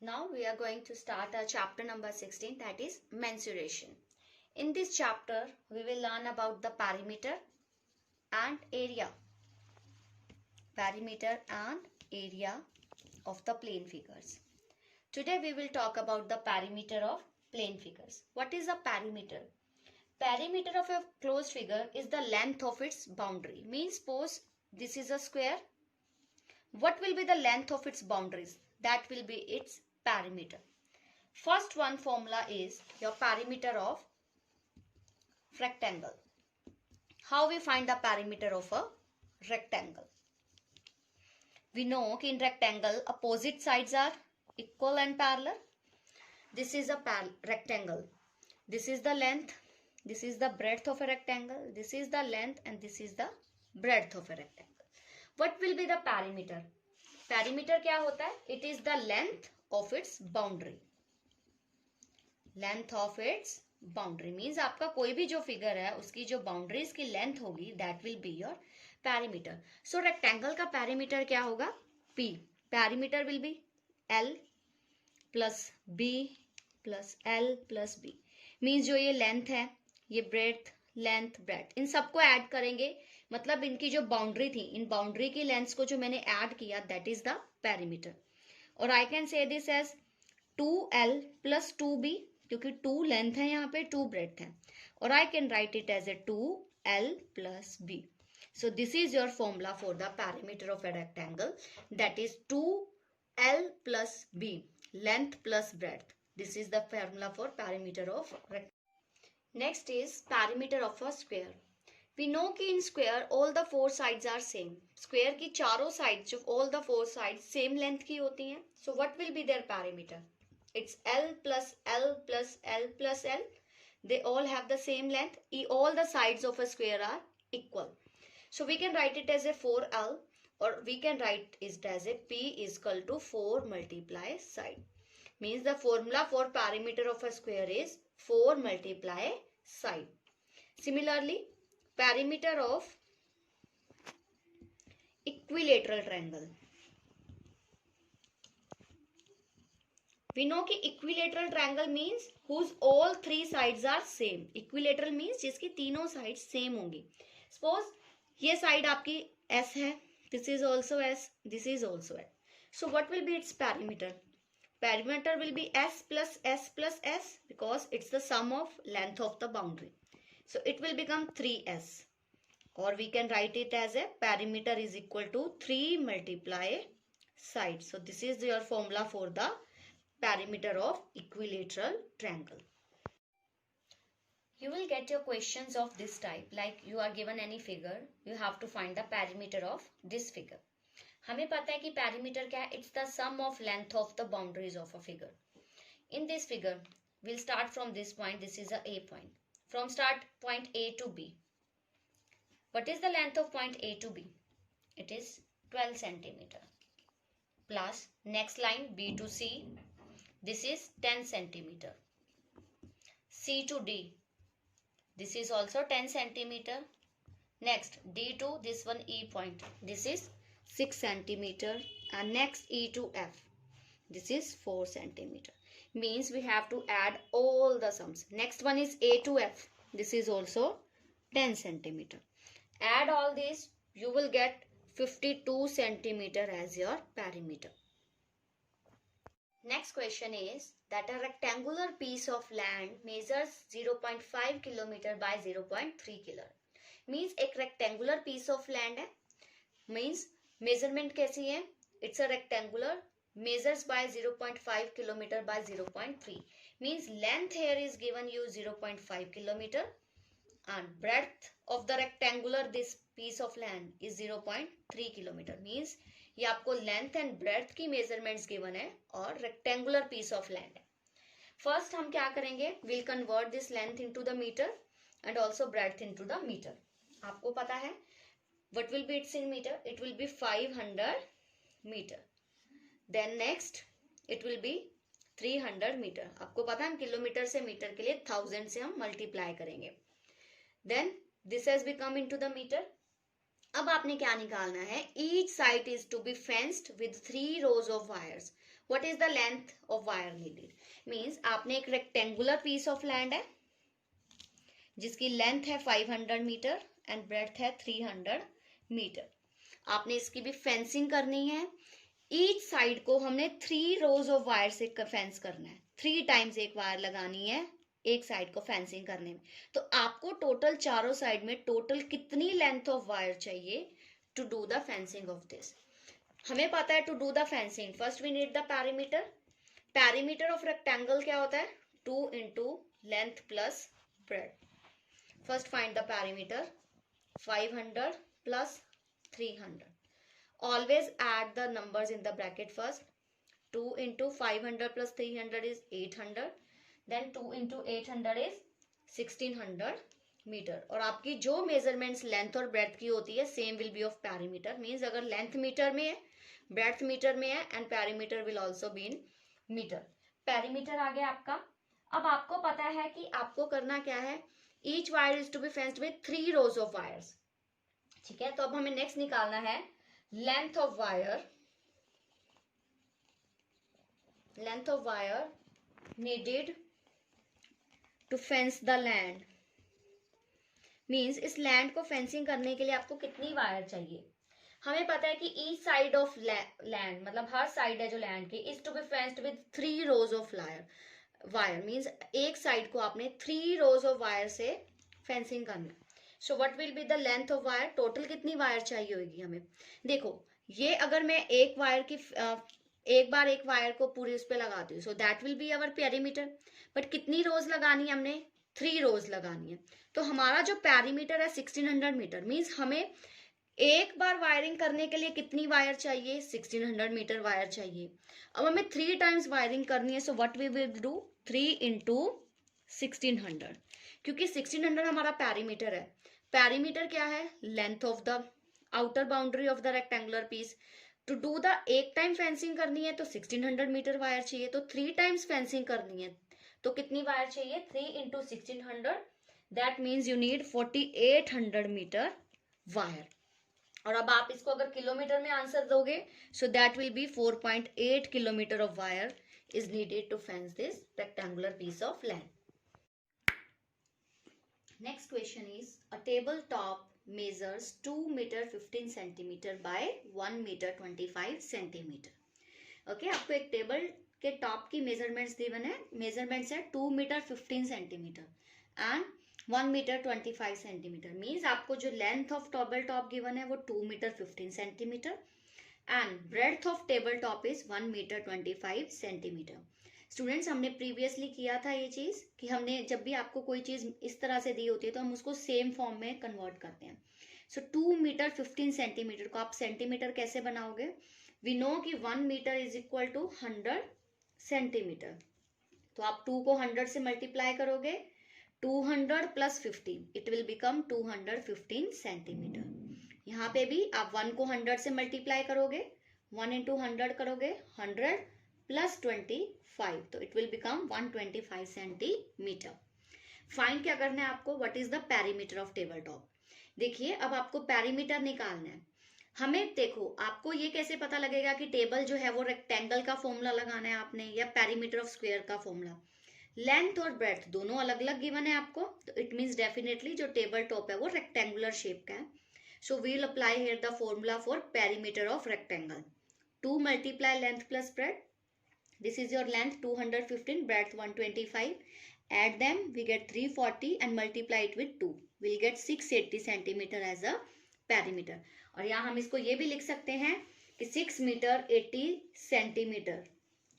Now we are going to start our chapter number 16, that is mensuration. In this chapter, we will learn about the perimeter and area. Perimeter and area of the plane figures. Today we will talk about the perimeter of plane figures. What is a perimeter? Perimeter of a closed figure is the length of its boundary. Means suppose this is a square. What will be the length of its boundaries? That will be its perimeter. First one formula is your perimeter of rectangle. How we find the perimeter of a rectangle? We know in rectangle opposite sides are equal and parallel. This is a rectangle. This is the length. This is the breadth of a rectangle. This is the length and this is the breadth of a rectangle. What will be the perimeter? Perimeter क्या होता है? It is the length of its boundary. Length of its boundary means आपका कोई भी जो figure है उसकी जो बाउंड्रीज की लेंथ होगी that will be your perimeter. So rectangle का perimeter क्या होगा? P. Perimeter will be L plus B plus L plus B. Means जो ये लेंथ है, ये ब्रेड्थ, लेंथ, ब्रेड्थ, इन सबको ऐड करेंगे, मतलब इनकी जो बाउंड्री थी, इन बाउंड्री की लेंथ्स को जो मैंने ऐड किया, दैट इज द पेरीमीटर. और I can say this as 2L plus 2B, क्योंकि 2 लेंथ है यहाँ पे, 2 ब्रेड्थ है, और I can write it as a 2L plus B. So this is your formula for the perimeter of a rectangle, that is 2L plus B, length plus breadth. This is the formula for perimeter of rectangle. Next is perimeter of a square. We know कि in square all the four sides are same. Square की चारों sides, जो all the four sides same length की होती हैं. So what will be their perimeter? It's L plus L plus L plus L. They all have the same length. All the sides of a square are equal. So we can write it as a 4L, or we can write it as a P is equal to 4 multiply side. Means the formula for perimeter of a square is 4 multiply side. Similarly, perimeter of equilateral triangle. We know कि equilateral triangle means whose all three sides are same. Equilateral means जिसकी तीनों sides same होंगी. Suppose ये side आपकी S है, this is also S, this is also S. So what will be its perimeter? Perimeter will be S plus S plus S, because it's the sum of length of the boundary. So it will become 3S, or we can write it as a perimeter is equal to 3 multiply side. So this is your formula for the perimeter of equilateral triangle. You will get your questions of this type, like you are given any figure, you have to find the perimeter of this figure. हमें पता है कि perimeter क्या है? It's the sum of length of the boundaries of a figure. In this figure, we'll start from this point. This is a A point. From start point A to B. What is the length of point A to B? It is 12 centimeter. Plus next line B to C. This is 10 centimeter. C to D. This is also 10 centimeter. Next D to this one E point. This is 6 centimeter, and next E to F. This is 4 centimeter. Means we have to add all the sums. Next one is A to F. This is also 10 centimeter. Add all these, you will get 52 centimeter as your perimeter. Next question is that a rectangular piece of land measures 0.5 kilometer by 0.3 kilometer. Means एक rectangular piece of land है. Means measurement कैसी है? It's a rectangular, measures by 0.5 kilometer by 0.3. Means length here is given you 0.5 kilometer, and breadth of the rectangular this piece of land is 0.3 kilometer. Means ये आपको length and breadth की measurements given है और rectangular piece of land है. First हम क्या करेंगे? We'll convert this length into the meter and also breadth into the meter. आपको पता है what will be its in meter? It will be 500 meter. Then next it will be 300 meter. आपको पता है हम किलोमीटर से मीटर के लिए 1000 से हम मल्टीप्लाई करेंगे. Then this has become into the meter. अब आपने क्या निकालना है, each side is to be fenced with 3 rows of wires. What is the length of wire needed? Means आपने एक रेक्टेंगुलर पीस ऑफ लैंड है जिसकी लेंथ है 500 मीटर एंड ब्रेड्थ है 300 मीटर. आपने इसकी भी फेंसिंग करनी है. ईच साइड को हमने 3 rows ऑफ वायर से फेंस करना है. 3 टाइम्स एक वायर लगानी है एक साइड को फेंसिंग करने में. तो आपको टोटल चारों साइड में टोटल कितनी लेंथ ऑफ वायर चाहिए to do the fencing of this? हमें पता है to do the fencing first we need the perimeter. Perimeter of rectangle क्या होता है? 2 into length plus breadth. First find the perimeter. 500 plus 300. Always add the numbers in the bracket first. 2 into 500 plus 300 is 800. Then 2 into 800 is 1600 metre. और आपकी जो measurements length और breadth की होती है same will be of perimeter. Means अगर length metre में है, ब्रेड्थ मीटर में है and perimeter will also be in metre. Perimeter आ गया आपका. अब आपको पता है कि आपको करना क्या है. Each wire is to be fenced with 3 rows of wires. ठीक है, तो अब हमें नेक्स्ट निकालना है length of wire. Length of wire needed to fence the land. Means इस लैंड को फेंसिंग करने के लिए आपको कितनी वायर चाहिए. हमें पता है कि ईच साइड ऑफ लैंड मतलब हर साइड है जो लैंड की is to be fenced with 3 rows of wire. Means एक साइड को आपने 3 rows ऑफ वायर से फेंसिंग करना. So what will be the length of wire. Total कितनी वायर चाहिए होगी हमें. देखो ये अगर मैं एक वायर की एक बार एक वायर को पूरी उस पर लगाती हूँ सो that will be our perimeter. But कितनी रोज लगानी है हमने. 3 rows लगानी है. तो हमारा जो पेरीमीटर है 1600 मीटर. मीन्स हमें एक बार वायरिंग करने के लिए कितनी वायर चाहिए. 1600 मीटर वायर चाहिए. अब हमें 3 टाइम्स वायरिंग करनी है. So what we will do 3 into 1600. क्योंकि 1600 हमारा पेरीमीटर है. पेरीमीटर क्या है. Length of the outer boundary of the rectangular piece. To do the एक टाइम फेंसिंग करनी है तो 1600 मीटर वायर चाहिए. तो 3 टाइम्स फेंसिंग करनी है तो कितनी वायर चाहिए. 3 into 1600. That means you need 4800 metre wire. और अब आप इसको अगर किलोमीटर में आंसर दोगे so that will be 4.8 kilometre of wire is needed to fence this rectangular piece of land. Next question is a tabletop measures 2 meter 15 centimeter by 1 meter 25 centimeter. Okay आपको एक table के top की measurements given है. Measurements है 2 metre 15 centimetre and 1 metre 25 centimetre. Means आपको जो length of table top given है वो 2 metre 15 centimetre and breadth of table top is 1 metre 25 centimetre. Students हमने प्रीवियसली किया था ये चीज कि हमने जब भी आपको कोई चीज इस तरह से दी होती है तो हम उसको सेम फॉर्म में कन्वर्ट करते हैं. सो 2 मीटर 15 सेंटीमीटर को आप सेंटीमीटर कैसे बनाओगे. वी नो कि 1 metre is equal to 100 centimetre. तो आप 2 को 100 से मल्टीप्लाई करोगे 200 plus 15 it will become 215 centimetre. यहाँ पे भी आप 1 को 100 से मल्टीप्लाई करोगे 1 into 100 करोगे 100 प्लस 25 तो it will become 125 centimetre. Find क्या करना है आपको. What is the perimeter of table top. देखिए अब आपको पेरीमीटर निकालना है. हमें देखो आपको ये कैसे पता लगेगा कि टेबल जो है वो रेक्टेंगल का फॉर्मूला लगाना है आपने या पेरीमीटर ऑफ स्क्वायर का फॉर्मूला. लेंथ और ब्रेड्थ दोनों अलग अलग गिवन है आपको तो इट मीन्स डेफिनेटली जो टेबल टॉप है वो रेक्टेंगुलर शेप का है. So we will apply here the formula for perimeter of rectangle. 2 multiply length plus breadth. This is your length 215, breadth 125. Add them, we get 340 and multiply it with 2. We'll get 680 centimeter as a perimeter. और यहाँ हम इसको ये भी लिख सकते हैं कि 6 metre 80 centimetre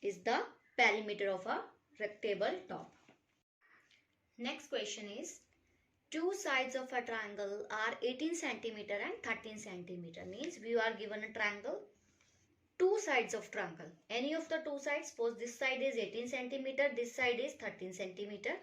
is the perimeter of a rectangle top. Next question is, two sides of a triangle are 18 centimeter and 13 centimeter. Means we are given a triangle. Two sides of triangle. Any of the two sides. Suppose this side is 18 centimeter. This side is 13 centimeter.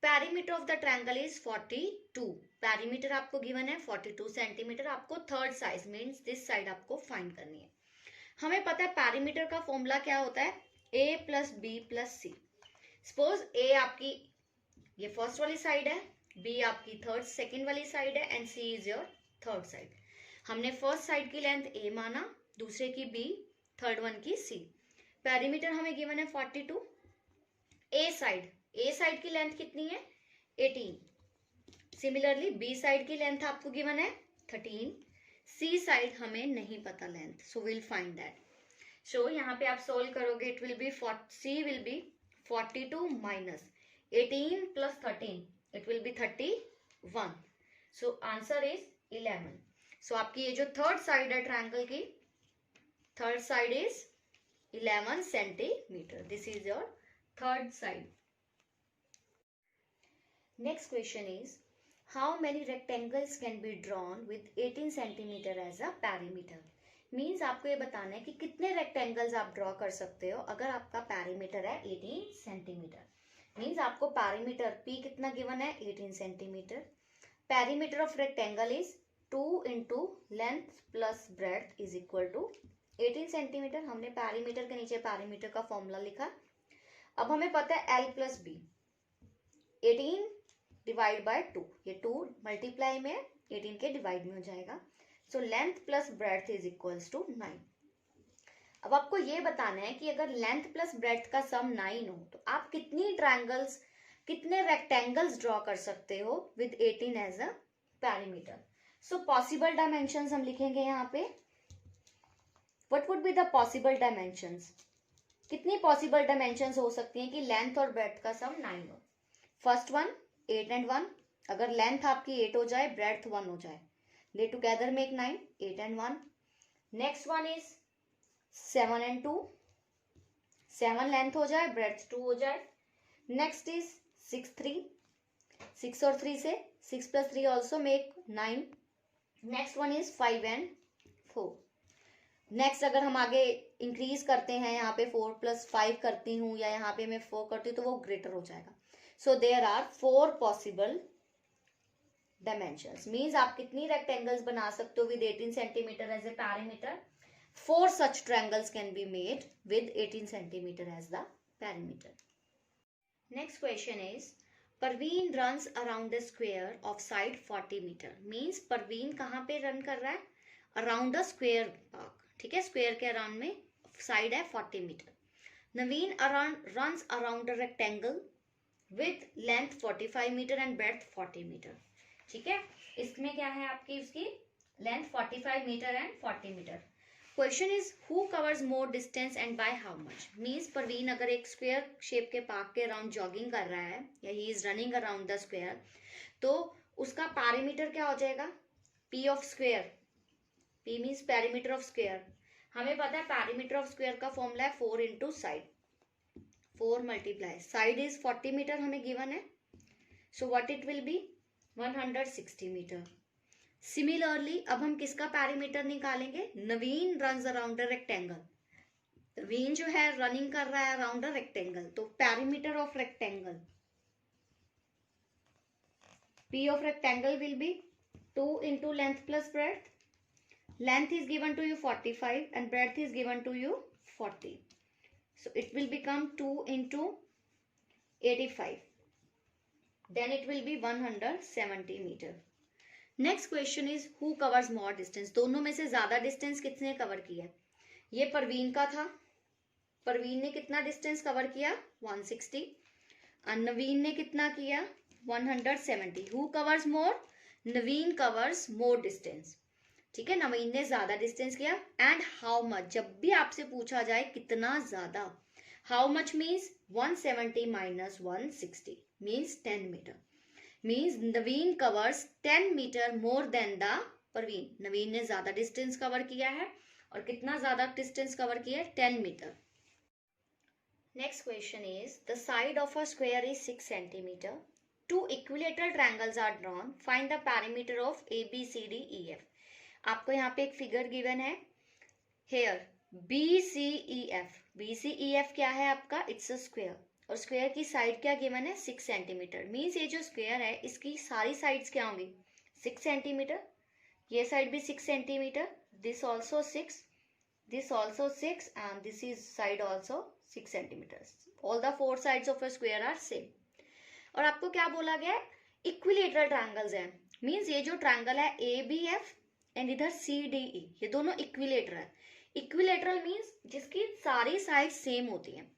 Perimeter of the triangle is 42. Perimeter आपको given है 42 centimeter. आपको third size means this side आपको find करनी है. हमें पता है perimeter का formula क्या होता है. A plus B plus C. Suppose A आपकी ये first वाली side है. B आपकी second वाली side है and C is your third side. हमने फर्स्ट साइड की लेंथ ए माना, दूसरे की बी, थर्ड वन की सी। पेरीमीटर हमें गिवन है 42। ए साइड की लेंथ कितनी है 18। सिमिलरली बी साइड की लेंथ आपको गिवन है 13। सी साइड हमें नहीं पता length, so will find that. So यहाँ पे आप सोल्व करोगे, it will be C will be 42 minus 18 plus 13, it will be 31। So answer is 11। So आपकी ये जो थर्ड साइड है ट्रायंगल की, third side is 11 centimetre. This is your third side. Next question is how many rectangles can be drawn with 18 centimetre as a perimeter. Means आपको ये बताना है कि कितने रेक्टेंगल्स आप ड्रॉ कर सकते हो अगर आपका पेरीमीटर है 18 सेंटीमीटर। मीन्स आपको पेरीमीटर पी कितना गिवन है 18 centimetre. Perimeter of rectangle is 2 into length plus breadth is equal to 18 centimetre. हमने पेरीमीटर के नीचे पेरीमीटर का फॉर्मूला लिखा। अब हमें पता है L plus B, 18 divide by 2, ये 2 मल्टीप्लाई में 18 के डिवाइड में हो जाएगा। So length plus breadth is equals to 9। अब आपको ये बताना है कि अगर लेंथ प्लस ब्रेड्थ का सम 9 हो तो आप कितनी ट्रायंगल्स, कितने रेक्टेंगल्स ड्रॉ कर सकते हो with 18 as a perimeter. So possible dimensions हम लिखेंगे यहाँ पे। What would be the possible dimensions? कितनी पॉसिबल डायमेंशंस हो सकती हैं कि लेंथ और ब्रेड्थ का सम 9 हो? First one 8 and 1। अगर लेंथ आपकी 8 हो जाए, ब्रेड्थ 1 हो जाए, they together make 9, 8 and 1। next one is 7 and 2, 7 length हो जाए, ब्रेड्थ 2 हो जाए। next is 6 3, 6 और 3 से 6 plus 3 also make 9। next one is 5 and 4। Next अगर हम आगे इंक्रीज करते हैं, यहाँ पे 4 plus 5 करती हूँ या यहाँ पे मैं 4 करती हूँ तो वो ग्रेटर हो जाएगा। So there are 4 possible dimensions. Means आप कितनी रेक्टेंगल्स बना सकते हो with 18 centimetre as a perimeter? 4 such triangles can be made with 18 centimeter as the perimeter. Next question is Parveen runs around a square of side 40 meter. Means Parveen कहाँ पे run कर रहा है? Around a square park. ठीक है, square के around में side है 40 metre. Naveen runs around a rectangle with length 45 metre and breadth 40 metre. ठीक है, इसमें क्या है आपकी, उसकी length 45 metre and 40 metre. Question is who covers more distance and by how much. Means Parveen अगर एक स्क्वायर शेप के पार्क के अराउंड जॉगिंग कर रहा है या he is running around the square, तो उसका पेरीमीटर क्या हो जाएगा? P of square. P means perimeter of square. हमें पता है पेरीमीटर ऑफ स्क्वायर का फॉर्मूला है 4 into side, 4 multiply side is 40 metre हमें गिवन है। So what it will be 160 metre. Similarly अब हम किसका पैरीमीटर निकालेंगे? Naveen runs around a rectangle. Naveen जो है रनिंग कर रहा है अराउंड अ रेक्टेंगल, तो perimeter of rectangle P of rectangle will be 2 into length plus breadth. Length is given to you 45 and breadth is given to you 40. So it will become 2 into 85. Then it will be 170 meter. Next question is who covers more distance. दोनों में से ज्यादा distance किसने cover किया? ये परवीन का था। परवीन ने कितना डिस्टेंस कवर किया? 160। और नवीन ने कितना किया? 170। Who covers more? Naveen covers more distance. ठीक है, नवीन ने ज्यादा डिस्टेंस किया। एंड हाउ मच, जब भी आपसे पूछा जाए कितना ज्यादा, how much means 170 minus 160 means 10 metre. Means Naveen covers 10 metre more than the Parveen. Naveen ने ज्यादा डिस्टेंस कवर किया है और कितना ज्यादा डिस्टेंस कवर किया है? 10 metre. Next question is the side of a square is 6 centimetre. Two equilateral triangles are drawn, find the perimeter of ABCDEF। आपको यहाँ पे एक फिगर गिवन है हेयर BCEF। BCEF क्या है आपका? It's a square. और स्क्वायर की साइड क्या गिवन है? 6 सेंटीमीटर। मीन्स ये जो स्क्वायर है इसकी सारी साइड्स क्या होंगी? 6 सेंटीमीटर। ये साइड भी 6 centimetre, this also 6, this also 6 and this is side also 6 centimetre. All the 4 sides of a square are same. और आपको क्या बोला गया है? इक्विलेटरल ट्रायंगल्स है। मीन्स ये जो ट्रायंगल है ABF एंड इधर CDE, ये दोनों इक्विलेटरल है। इक्विलेटरल मीन्स जिसकी सारी साइड सेम होती हैं।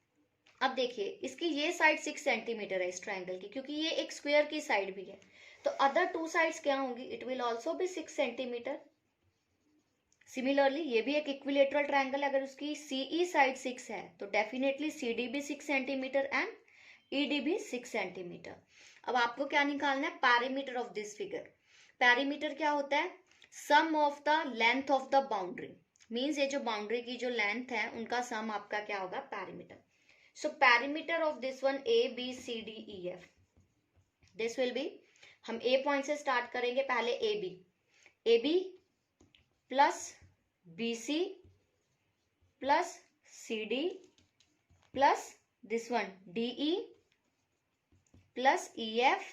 अब देखिए इसकी ये साइड 6 सेंटीमीटर है इस ट्राइंगल की, क्योंकि ये एक स्क्वायर की साइड भी है, तो अदर टू साइड्स क्या होंगी, इट विल ऑल्सो भी 6 सेंटीमीटर। सिमिलरली ये भी एक इक्विलेटरल ट्राइंगल, अगर उसकी CE साइड 6 है तो डेफिनेटली CD भी 6 सेंटीमीटर एंड ED भी 6 सेंटीमीटर। अब आपको क्या निकालना है, perimeter of this figure. Perimeter क्या होता है, sum of the length of the boundary, means ये जो बाउंड्री की जो लेंथ है उनका सम आपका क्या होगा, perimeter. So perimeter of this one ABCDEF, this will be, हम A पॉइंट से स्टार्ट करेंगे, पहले AB plus BC plus CD plus this one DE plus EF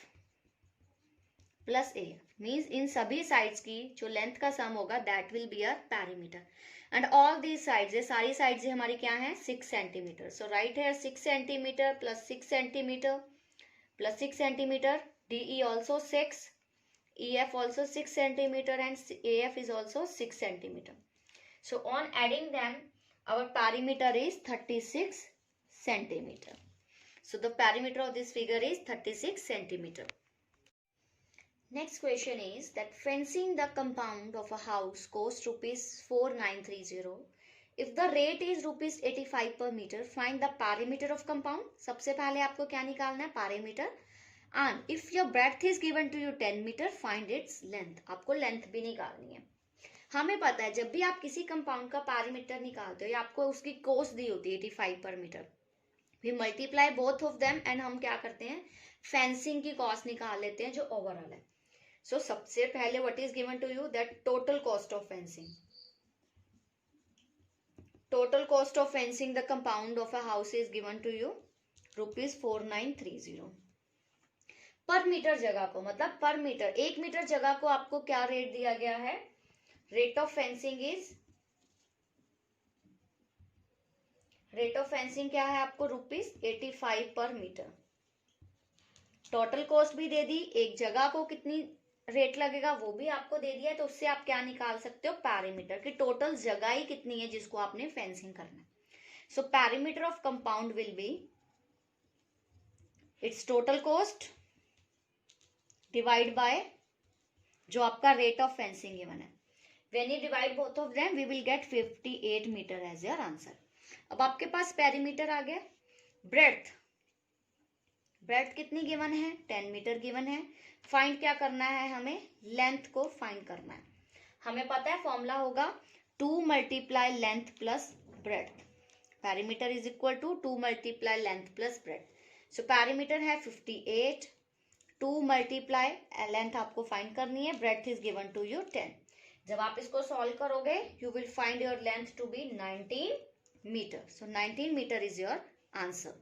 plus AF, means in सभी साइड्स की जो लेंथ का सम होगा that will be a perimeter. And all these sides, ये सारी साइड्स हमारी क्या है, 6 सेंटीमीटर। सो राइट है 6 centimetre plus 6 centimetre plus 6 centimetre, DE also 6, EF also 6 centimeter and AF is also 6 centimeter. So on adding them, our perimeter is 36 centimeter. So the perimeter of this figure is 36 centimeter. Next question is that fencing the compound of a house costs rupees 4930. If the rate is rupees 85 per meter, find the perimeter of compound. सबसे पहले आपको क्या निकालना है, perimeter. And if your breadth is given to you 10 meter, find its length. आपको length भी निकालनी है। हमें पता है जब भी आप किसी कंपाउंड का पैरीमीटर निकालते हो या आपको उसकी कॉस्ट दी होती है 85 पर metre, we multiply both of them and हम क्या करते हैं, फेंसिंग की कॉस्ट निकाल लेते हैं जो ओवरऑल है। सो सबसे पहले what is given to you, that total cost of fencing, total cost of fencing the compound of a house is given to you rupees 4930 पर मीटर जगह को, मतलब पर मीटर 1 मीटर जगह को आपको क्या रेट दिया गया है, rate of fencing is, rate of fencing क्या है आपको, रुपीज 85 पर मीटर। टोटल कॉस्ट भी दे दी, एक जगह को कितनी रेट लगेगा वो भी आपको दे दिया है, तो उससे आप क्या निकाल सकते हो, पैरीमीटर की टोटल जगह ही कितनी है जिसको आपने फेंसिंग करना है। So perimeter of compound will be its total cost divide by जो आपका रेट ऑफ फेंसिंग गिवन है। When you divide both of them we will get 58 metre as your answer. अब आपके पास पेरीमीटर आ गया। ब्रेड्थ, ब्रेड्थ कितनी given है, 10 metre given है। Find क्या करना है हमें, लेंथ को फाइंड करना है। हमें पता है फॉर्मूला होगा 2 multiply length plus breadth, perimeter is equal to 2 multiply length plus breadth. So perimeter है 58, 2 मल्टीप्लाई लेंथ आपको फाइंड करनी है, breadth is given to you 10। जब आप इसको सॉल्व करोगे you will find your length to be 19 metre. So 19 metre is your answer.